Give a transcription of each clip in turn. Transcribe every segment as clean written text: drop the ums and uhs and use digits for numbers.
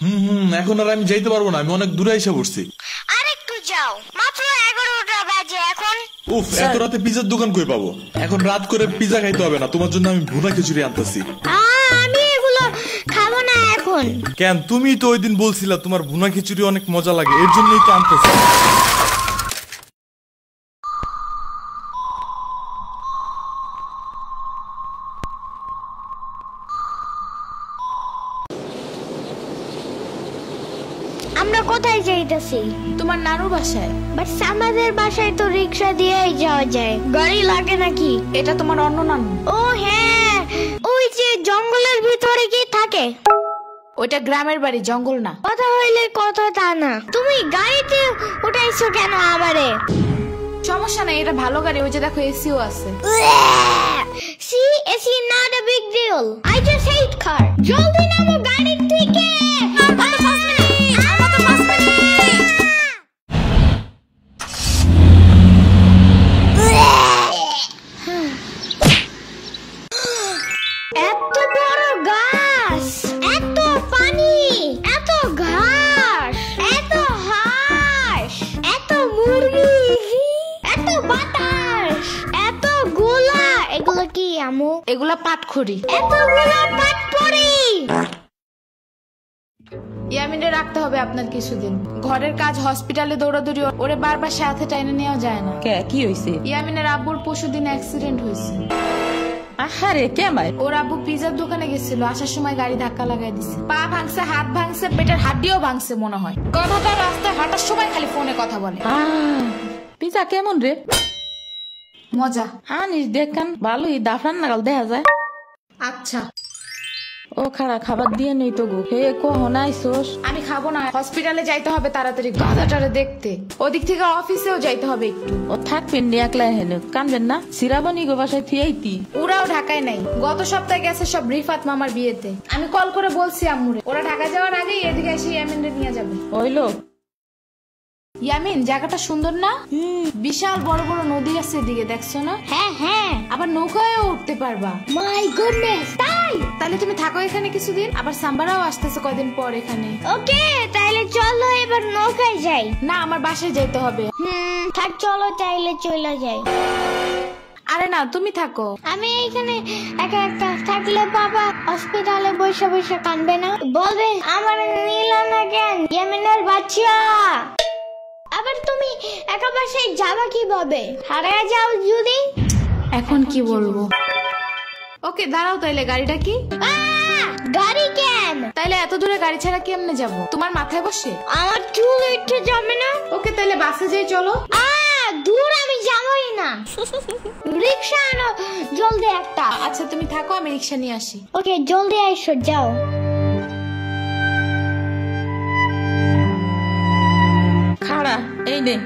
এখন আর আমি যাইতে পারবো না, আমি অনেক দূরে এসে পড়ছি। আরেকটু যাও, মাত্র 11টা বাজে এখন। উফ, এত রাতে পিজার দোকান কই পাবো? এখন রাত করে পিজা খাইতে হবে না, তোমার জন্য আমি ভুনা খিচুড়ি আনতেছি। আমি এগুলো খাবো না এখন। কেন? তুমি তো ওই দিন বলছিলা তোমার ভুনা খিচুড়ি অনেক মজা লাগে, এর জন্যই তো আনতেছি। আমরা কোথায় যাইতেছি? তোমার নানুর বাসায়। বাট আমাদের বাসায় তো রিক্সা দিয়েই যাওয়া যায়, গাড়ি লাগে নাকি? এটা তোমার অন্য নানু। ও হ্যাঁ, ওই যে জঙ্গলের ভিতরে কি থাকে? ওইটা গ্রামের বাড়ি, জঙ্গল না। কথা হইলে কথা তা না। তুমি গাড়িতে উঠাইছো কেন আমারে? সমস্যা নাই, এটা ভালো গাড়ি। ওই যে দেখো এসিও আছে। See AC not a big deal, I just hate car. জলদি নামো গাড়ি থেকে। এত বড় গাছ, এত পানি, এত ঘাস, এত হাঁস, এত মুরগি, এত বাতাস, এত গোলা। এগুলো কি আমু? এগুলা পাটখড়ি। এতগুলো পাটপড়ি। ইয়ামিনে রাখতে হবে আপনার কিছুদিন। ঘরের কাজ, হসপিটালে দৌড়াদৌড়ি, ওরে বারবার সাথে টাইনে নেওয়া যায় না। কি হইছে? ইয়ামিনের আব্বুর পরশুদিন অ্যাক্সিডেন্ট হয়েছে। আহারে, কেমাই? ওর আব্বু পিজার দোকানে গেছিল, আসার সময় গাড়ি ধাক্কা লাগাই দিছে। পা ভাঙছে, হাত ভাঙছে, পেটের হাড্ডিও ভাঙছে মনে হয়। কথাটা রাস্তায় হাঁটার সময় খালি ফোনে কথা বলে। পিজা কেমন রে? মজা। আনিস দেখান, ভালোই দাফরান নাগাল দেখা যায়। আচ্ছা। ও খারা খাবার দিয়ে নেই তো গো। হে কখন আইসোস? আমি খাবো না, হসপিটালে যাইতে হবে তাড়াতাড়ি গাধাটারে দেখতে। ওদিক থেকে অফিসেও যাইতে হবে একটু। ও থাকবেন নি একলা হেনে, কানবেন না? সিরাবনি গো বাসায় থিয়াইতি। ওরাও ঢাকায় নাই, গত সপ্তাহে গেছে সব রিফাত মামার বিয়েতে। আমি কল করে বলছি আম্মুরে, ওরা ঢাকা যাওয়ার আগেই এদিকে এসে ইয়ামিনরে নিয়ে যাবে। ওইলো। ইয়ামিন, জায়গাটা সুন্দর না? বিশাল বড় বড় নদী আছে এদিকে, দেখছো না? হ্যাঁ হ্যাঁ, আবার নৌকায়ও উঠতে পারবা। মাই গুডনেস, তাই? তাহলে তুমি থাকো এখানে কিছুদিন, আবার সাম্বারাও আসতেছে কদিন পর এখানে। ওকে, তাহলে চলো এবার নৌকায় যাই। না, আমার বাসায় যেতে হবে। থাক, চলো তাইলে চলে যাই। আরে না, তুমি থাকো। আমি এখানে একা একা থাকলে বাবা হসপিটালে বসে বসে কানবে না? বলবে আমার নিল না কেন ইয়ামিনের বাচ্চা। আবার তুমি একা বাসায় যাবা কিভাবে? হারিয়ে যাও যদি? এখন কি বলবো? ওকে দাঁড়াও, তাইলে গাড়িটা কি? গাড়ি কেন? তাইলে এত দূরে গাড়ি ছাড়া কেমনে যাব? তোমার মাথায় বসে? আমার চুল উঠে যাবে না? ওকে, তাইলে বাসে যাই চলো। দূর আমি যাবই না। রিক্সা আনো জলদি একটা। আচ্ছা তুমি থাকো, আমি রিক্সা নিয়ে আসি। ওকে, জলদি আইসো, যাও। খাড়া, এই নে।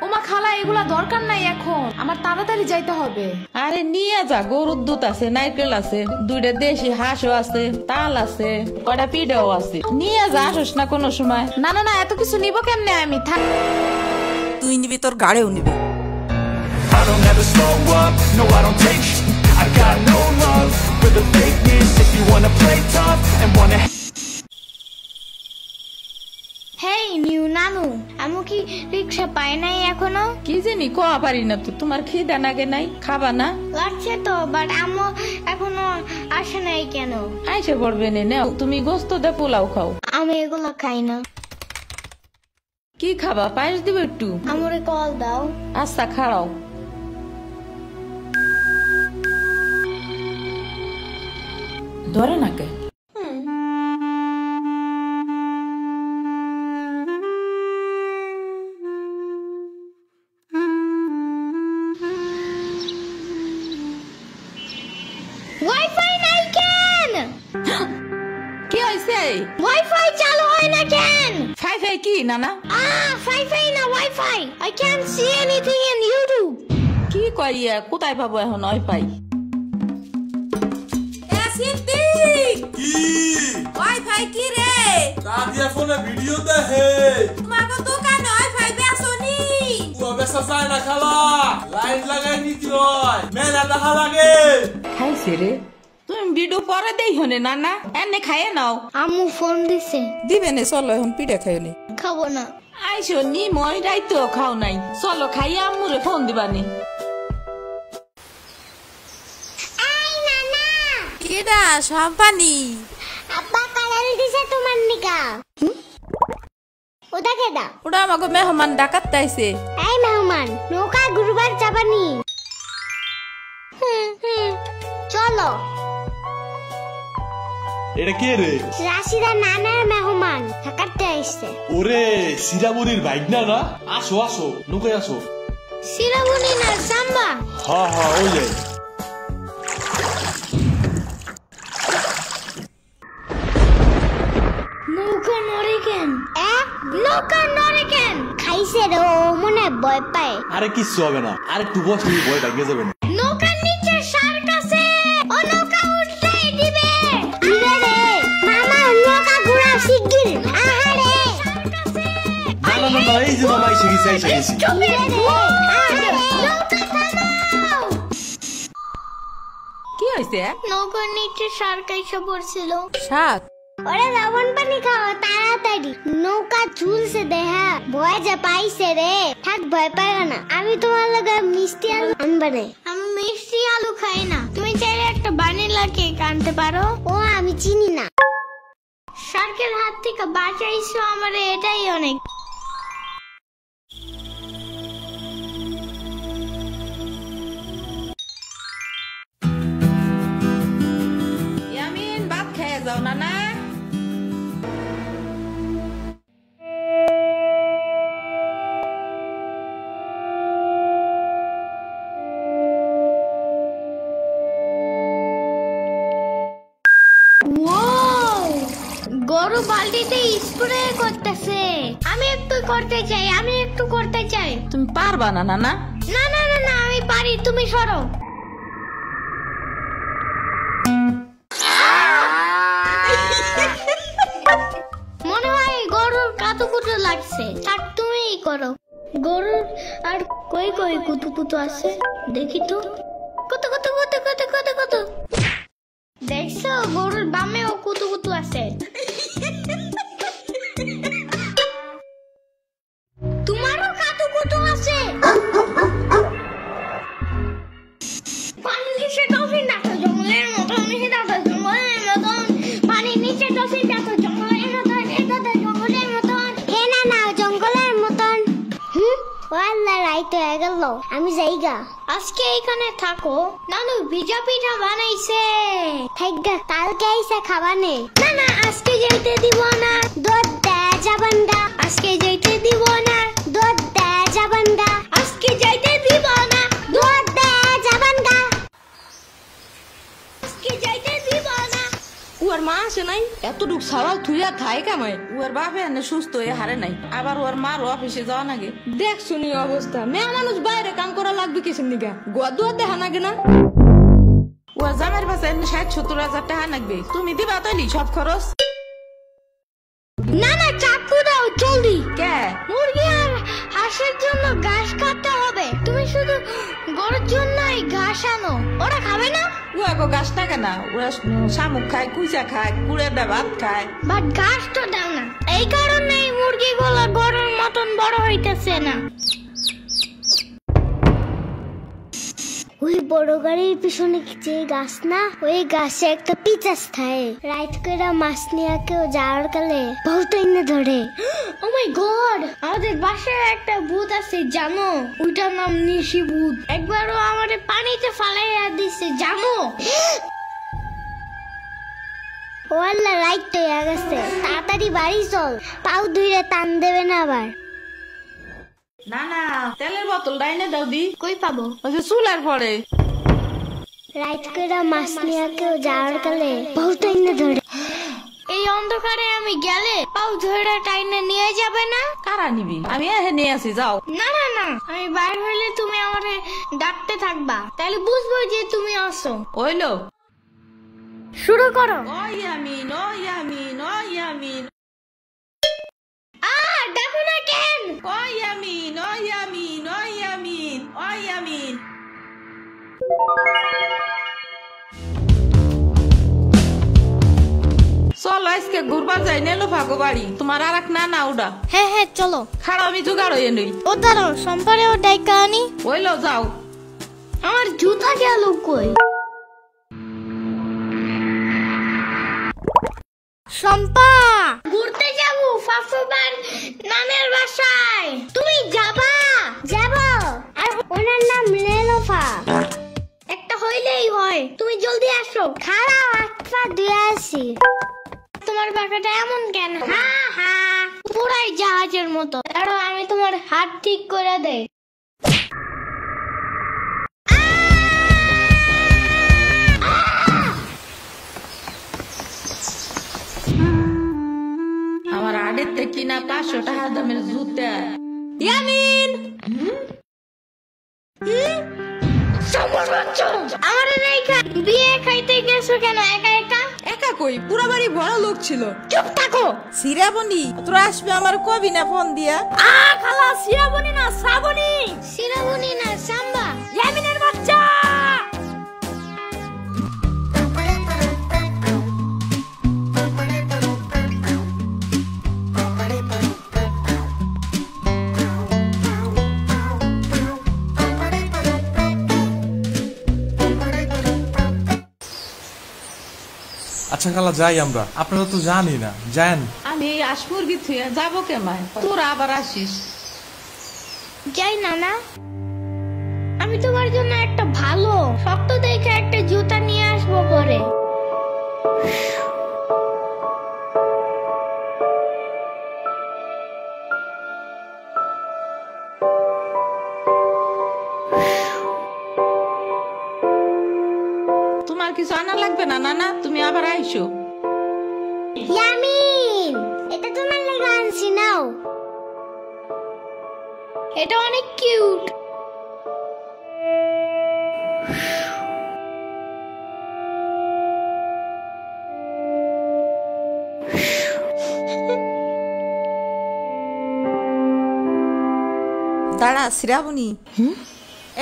ওমা খালা, এগুলা দরকার নাই এখন, আমার তাড়াতাড়ি যাইতে হবে। আরে নিয়ে যা, গরুর দুধ আছে, নারকেল আছে, 2টা দেশি হাঁসও আছে, তাল আছে, কয়টা পিঠাও আছে। নিয়ে যা, আসস না কোনো সময়? না না না, এত কিছু নিব কেমনে আমি? থাক। তুই নিবি, তোর গাড়েও নিবি। I don't ever slow up, no I don't take sh**. I got no love for the fakeness. If you wanna play tough and wanna hey new নানু, আমু কি রিক্সা পায় নাই এখনো? কি জানি, কোয়া পারি না তো। তোমার খিদা নাগে নাই? খাবা না? লাগছে তো, বাট আমু এখনো আসে নাই কেন? আইসে পড়বে নে, নাও তুমি গোস্ত দে পোলাও খাও। আমি এগুলো খাই না। কি খাবা? পায়েস দিব একটু? আমুরে কল দাও। আচ্ছা, খাড়াও। ধরে নাকে। ওয়াইফাই নাই কেন? কি হইছে? ওয়াইফাই চালু হয় না কেন? ফাই ফাই কি নানা? ফাই না wifi. I can't see anything in YouTube. কি কইয়া, কোথায় পাবো এখন ওয়াইফাই? ওয়াইফাই কি রে? দাদিয়া ফোনে ভিডিও দেখে। তোমাকে দোকানে ওয়াইফাই বেসনি? ও বেসা যায় না খালা, লাইন লাগাই নিতে হয়, মেলা দেখা লাগে। খাইছে রে? তুমি ভিডিও পরে দেই হনে নানা এনে খাইয়ে নাও। আম্মু ফোন দিছে। দিবে নে, চলো এখন পিঠা খাই নি। খাবো না। আইসো নি মই রাইতো খাও নাই, চলো খাইয়া আম্মুরে ফোন দিবানি। কেডা সম্পানি? আব্বা কালাল দিছে তোমার নিকা। ওটা কেডা? ওটা আমাকে মেহমান ডাকাত আইছে। এই মেহমান, নৌকা ঘুরবার যাবানি? চলো। এটা কে রে? রাশিদা নানার মেহমান থাকাতে আইছে। ওরে সিরাবুরির বাইক না না? আসো আসো, নৌকায় আসো। সিরাবুনি না সাম্বা। হ্যাঁ হ্যাঁ ওই যে। নৌকা নড়ে কেন? নৌকা নড়ে কেন? খাইছে রে, ও মনে ভয় পায়। আরে কিচ্ছু হবে না, আর একটু বসে ভয় ভাঙিয়ে যাবে না। নৌকার নিচে শার্ক আছে, ও নৌকা উল্টাই দিবে। দিবে রে মামা, নৌকা ঘোরা শিগগির। আহারে শার্ক আছে। না না না না, এই যে মামা এসে গেছে এসে গেছে। দিবে রে, আহারে নৌকা থামাও। কি হইছে? নৌকার নিচে শার্ক এসে পড়ছিল। শাক? ওরে লবণ পানি খাও তাড়াতাড়ি, নৌকা ঝুলছে দেহা। ভয় যে পাইছে রে, থাক ভয় পাইও না। আমি তোমার লগে মিষ্টি আলু আনবারে। আমি মিষ্টি আলু খাই না। তুমি চাইলে একটা ভ্যানিলা কেক আনতে পারো। ও আমি চিনি না। শার্কের হাত থেকে বাঁচাইছো আমারে, এটাই অনেক। ইয়ামিন ভাত খেয়ে যাও নানা। গরু বালতিতে স্প্রে করতেছে। আমি একটু করতে চাই, আমি একটু করতে চাই। তুমি পারবা না নানা? না না না না, আমি পারি, তুমি সরো। মনে হয় গরুর কাতুকুতু লাগছে। থাক তুমিই করো। গরুর আর কই কই কুতুকুতু আছে দেখি তো। কত কত কত কত কত কত। দেখছো গরুর বামেও কুতুকুতু আছে। তোমারও কাতুকুতু আছে। পানির নিচে ডলফিন দেখো জঙ্গলের মতন, নিচে দেখো জঙ্গলের মতন। পানির নিচে ডলফিন দেখো জঙ্গলের মতন, এটা তো জঙ্গলের মতন। হে না না, জঙ্গলের মতন। ওয়াল্লা রাইট হয়ে গেল, আমি যাইগা। আজকে এখানে থাকো। নানু ভিজা পিঠা বানাইছে, থাকগা কালকে আইসা খাবানে। না না আজকে যাইতে দিব না, দুধ দেয়া যাবেন গা। আজকে যাইতে দিব না, দুধ দেয়া যাবেন গা। আজকে যাইতে দিব না, দুধ দেয়া যাবেন গা। আজকে যাইতে দিব না। ওর মা আসে নাই, এতটুক সওয়াল থুইয়া খায় কামাই। ওর বাপে এনে সুস্থ হয়ে হারে নাই, আবার ওর মার অফিসে যাওয়া নাগে। দেখ শুনি অবস্থা, মেয়ে মানুষ বাইরে কাম করা লাগবে কিসের নিগা? গোয়া দুয়া দেখা নাগে না? ওর জামার পাশে এনে ৬০-৭০ হাজার টাকা লাগবে, তুমি দিবা তৈলি সব খরচ? না না চাকু দাও জলদি। কে? মুরগি আর হাঁসের জন্য ঘাস কাটতে হবে। তুমি শুধু গরুর জন্যই ঘাস আনো, ওরা খাবে না। ও আগো গাছ টাকা না, ওরা শামুক খায়, কুইচা খায়, কুড়ে ভাত খায়। বাট ঘাস তো দাও না, এই কারণে মুরগিগুলো গরুর মতন বড় হইতেছে না। ওই বড় গাড়ির পিছনে যে গাছ না, ওই গাছে একটা পিচাস থাকে। রাইট করে মাছ নিয়ে কেউ যাওয়ার কালে বহুত এনে ধরে। ও মাই গড, আমাদের বাসায় একটা ভূত আছে জানো? ওইটার নাম নিশি ভূত। একবারও আমাদের পানিতে ফালাইয়া দিছে জানো? ওয়াল্লা রাইট হয়ে গেছে, তাড়াতাড়ি বাড়ি চল, পাও ধুইরে টান দেবে না আবার। না না, তেলের বোতল ডাইনে দাও দি। কই পাবো? ওই যে চুলার পরে। রাইট করে মাছ নিয়ে কেউ যাওয়ার কালে বহুত এনে ধরে। এই অন্ধকারে আমি গেলে পাও ধরে টাইনে নিয়ে যাবে না? কারা নিবি? আমি এহে নিয়ে আসি, যাও। না না না, আমি বাইর হইলে তুমি আমারে ডাকতে থাকবা, তাহলে বুঝবো যে তুমি আসো। ওইলো শুরু করো। ও ইয়ামিন, ও ইয়ামিন, ও ইয়ামিন। ডাকো না কেন? ও ইয়ামিন, ও ইয়ামিন, ও ইয়ামিন, ও ইয়ামিন। চলো আজকে ঘুরবার যাই নেলো ভাগো বাড়ি তোমার আর এক না উডা হ্যাঁ হ্যাঁ চলো। খাড়া আমি জোগাড় হয়ে নই ও দাঁড়াও, সম্পারেও ডাইকা আনি। ওইলো যাও। আমার জুতা গেল কই? শম্পা, ঘুরতে যাব ফাফুবার নানের বাসায়। তুমি যাবা? যাব। আর ওনার নাম লেলোফা। একটা হইলেই হয়, তুমি জলদি আসো। খারাপ আটটা দিয়ে আসি। তোমার বাঁকাটা এমন কেন? হ্যাঁ হ্যাঁ, পুরাই জাহাজের মতো। দাঁড়াও, আমি তোমার হাত ঠিক করে দেই। আমার আড়ের থেকে না 500 টাকা দামের জুতা। ইয়ামিন আমার বিয়ে খাইতে গেছো কেন একা একা? একা কই, পুরা বাড়ি বড় লোক ছিল। চুপ থাকো। সিরাবনি তোরা আসবে আমার কবি না ফোন দিয়া? খালা সিরাবনি না শ্রাবণী। সিরাবনি না সাম্বা। ইয়ামিনের বাচ্চা। আচ্ছা খালা যাই আমরা, আপনারা তো জানি না, যান। আমি এই আশমুরগি থুয়া যাবো কেমায়, তোরা আবার আসিস। যাই নানা, আমি তোমার জন্য একটা ভালো শক্ত দেখে একটা জুতা নিয়ে আসবো পরে। তোমার কিছু আনা লাগবে না নানা, তুমি আবার আইসো। ইয়ামিন, এটা তোমার লাগা আনছি, নাও। এটা অনেক কিউট। দাঁড়া শ্রাবণী,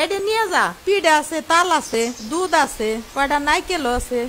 এটা নিয়ে যা। পিঠা আছে, তাল আছে, দুধ আছে, কয়টা নাইকেল আছে।